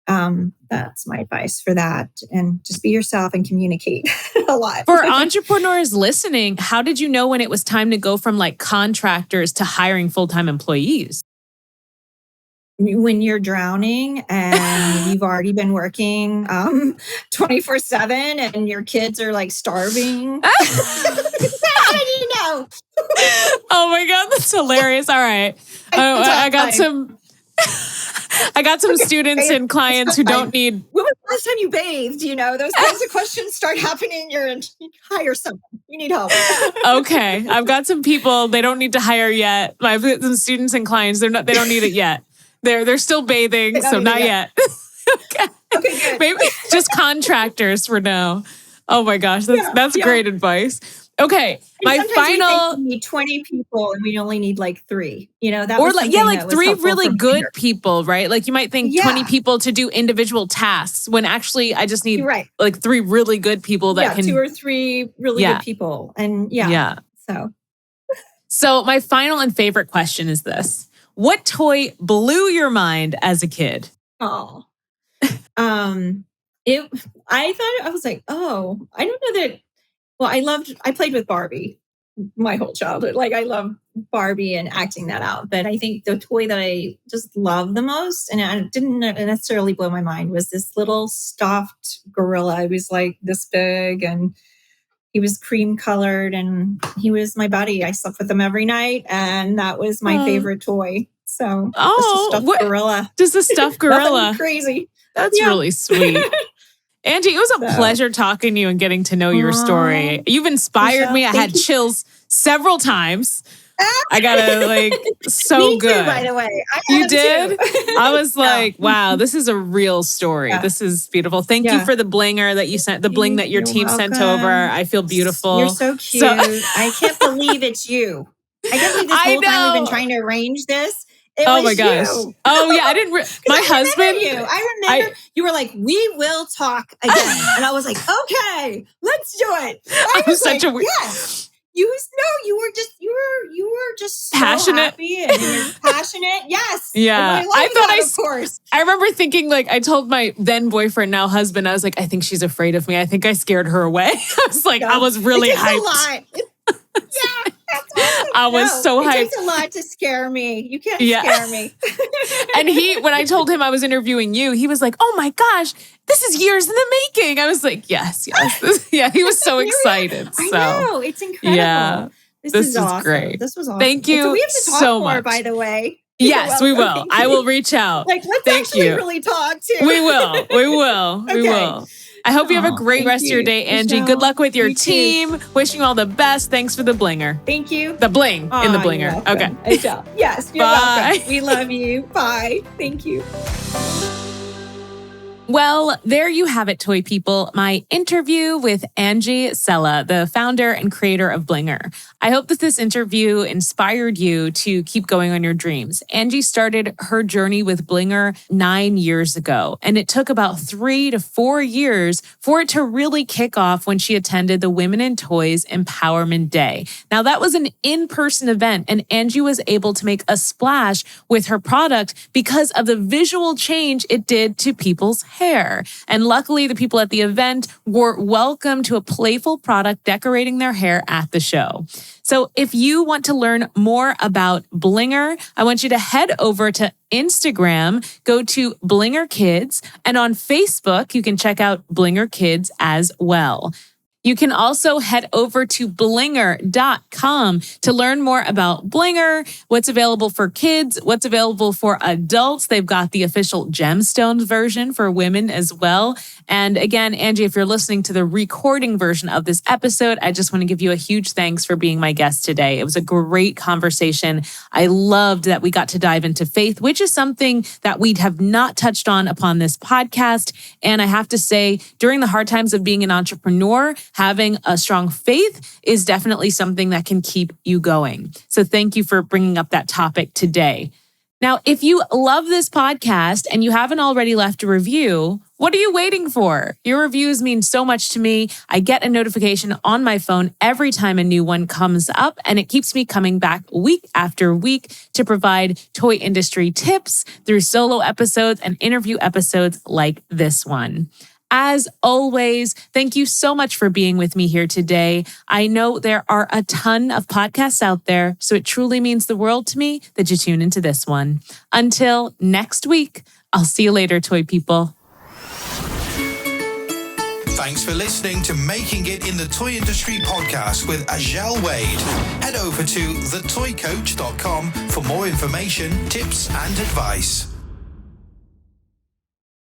That's my advice for that. And just be yourself and communicate a lot. For entrepreneurs listening, how did you know when it was time to go from like contractors to hiring full-time employees? When you're drowning and you've already been working 24/7 and your kids are like starving. How do you know? Oh my God, that's hilarious. All right. I got some students and clients who don't need. When was the last time you bathed? Those kinds of questions start happening. You hire someone. You need help. Okay. I've got some people, they don't need to hire yet. I've got some students and clients, they don't need it yet. They're still bathing, so not yet. Okay, good. Maybe just contractors for now. Oh my gosh, that's great advice. Okay. And My sometimes final. we need 20 people and we only need like 3. That Or was like, something like that was 3 helpful really for good Blinger. people, right? Like you might think 20 people to do individual tasks when actually I just need You're right. like 3 really good people that can. 2 or 3 really good people. And So So my final and favorite question is this. What toy blew your mind as a kid? Oh, I was like, oh, I don't know that. Well, I played with Barbie my whole childhood. Like I love Barbie and acting that out. But I think the toy that I just loved the most, and it didn't necessarily blow my mind, was this little stuffed gorilla. He was like this big and he was cream colored and he was my buddy. I slept with him every night and that was my favorite toy. So just a stuffed gorilla. Just a stuffed gorilla. Nothing crazy. That's really sweet. Angie, it was a pleasure talking to you and getting to know your story. You've inspired me. I had chills several times. I gotta so me good. Too, by the way, you did. I was like, wow, this is a real story. Yeah. This is beautiful. Thank you for the blinger that you sent, the bling that your team sent over. I feel beautiful. You're so cute. I can't believe it's you. I can't believe this whole time we've been trying to arrange this. Oh my gosh. You. Oh yeah. I didn't. My husband. I remember you were like, we will talk again. And I was like, okay, let's do it. I was such a weird. Yes. You were just so passionate. Happy and you're passionate. Yes. Yeah. Of course. I remember thinking I told my then boyfriend, now husband, I was like, I think she's afraid of me. I think I scared her away. I was like, I was really hyped. A lot. Yeah. That's awesome. I was so hyped. It takes a lot to scare me. You can't scare me. And when I told him I was interviewing you, he was like, oh my gosh, this is years in the making. I was like, yes. He was so excited. I know. It's incredible. Yeah. This is awesome. Great. This was awesome. Thank you so we have to talk so more, much. By the way. Yes, we will. I will reach out. Let's actually really talk too. We will. We will. I hope you have a great rest of your day, Angie. Azhelle. Good luck with your team. Too. Wishing you all the best. Thanks for the blinger. Thank you. The bling in the blinger. Okay. Azhelle. Yes, you're welcome. We love you. Bye. Thank you. Well, there you have it, toy people. My interview with Angie Sella, the founder and creator of Blinger. I hope that this interview inspired you to keep going on your dreams. Angie started her journey with Blinger 9 years ago, and it took about 3 to 4 years for it to really kick off when she attended the Women in Toys Empowerment Day. Now, that was an in-person event, and Angie was able to make a splash with her product because of the visual change it did to people's hair. And luckily, the people at the event were welcome to a playful product decorating their hair at the show. So if you want to learn more about Blinger, I want you to head over to Instagram, go to Blinger Kids, and on Facebook, you can check out Blinger Kids as well. You can also head over to blinger.com to learn more about Blinger, what's available for kids, what's available for adults. They've got the official gemstones version for women as well. And again, Angie, if you're listening to the recording version of this episode, I just want to give you a huge thanks for being my guest today. It was a great conversation. I loved that we got to dive into faith, which is something that we have not touched on upon this podcast. And I have to say, during the hard times of being an entrepreneur, having a strong faith is definitely something that can keep you going. So thank you for bringing up that topic today. Now, if you love this podcast and you haven't already left a review, what are you waiting for? Your reviews mean so much to me. I get a notification on my phone every time a new one comes up, and it keeps me coming back week after week to provide toy industry tips through solo episodes and interview episodes like this one. As always, thank you so much for being with me here today. I know there are a ton of podcasts out there, so it truly means the world to me that you tune into this one. Until next week, I'll see you later, toy people. Thanks for listening to Making It in the Toy Industry podcast with Azhelle Wade. Head over to thetoycoach.com for more information, tips, and advice.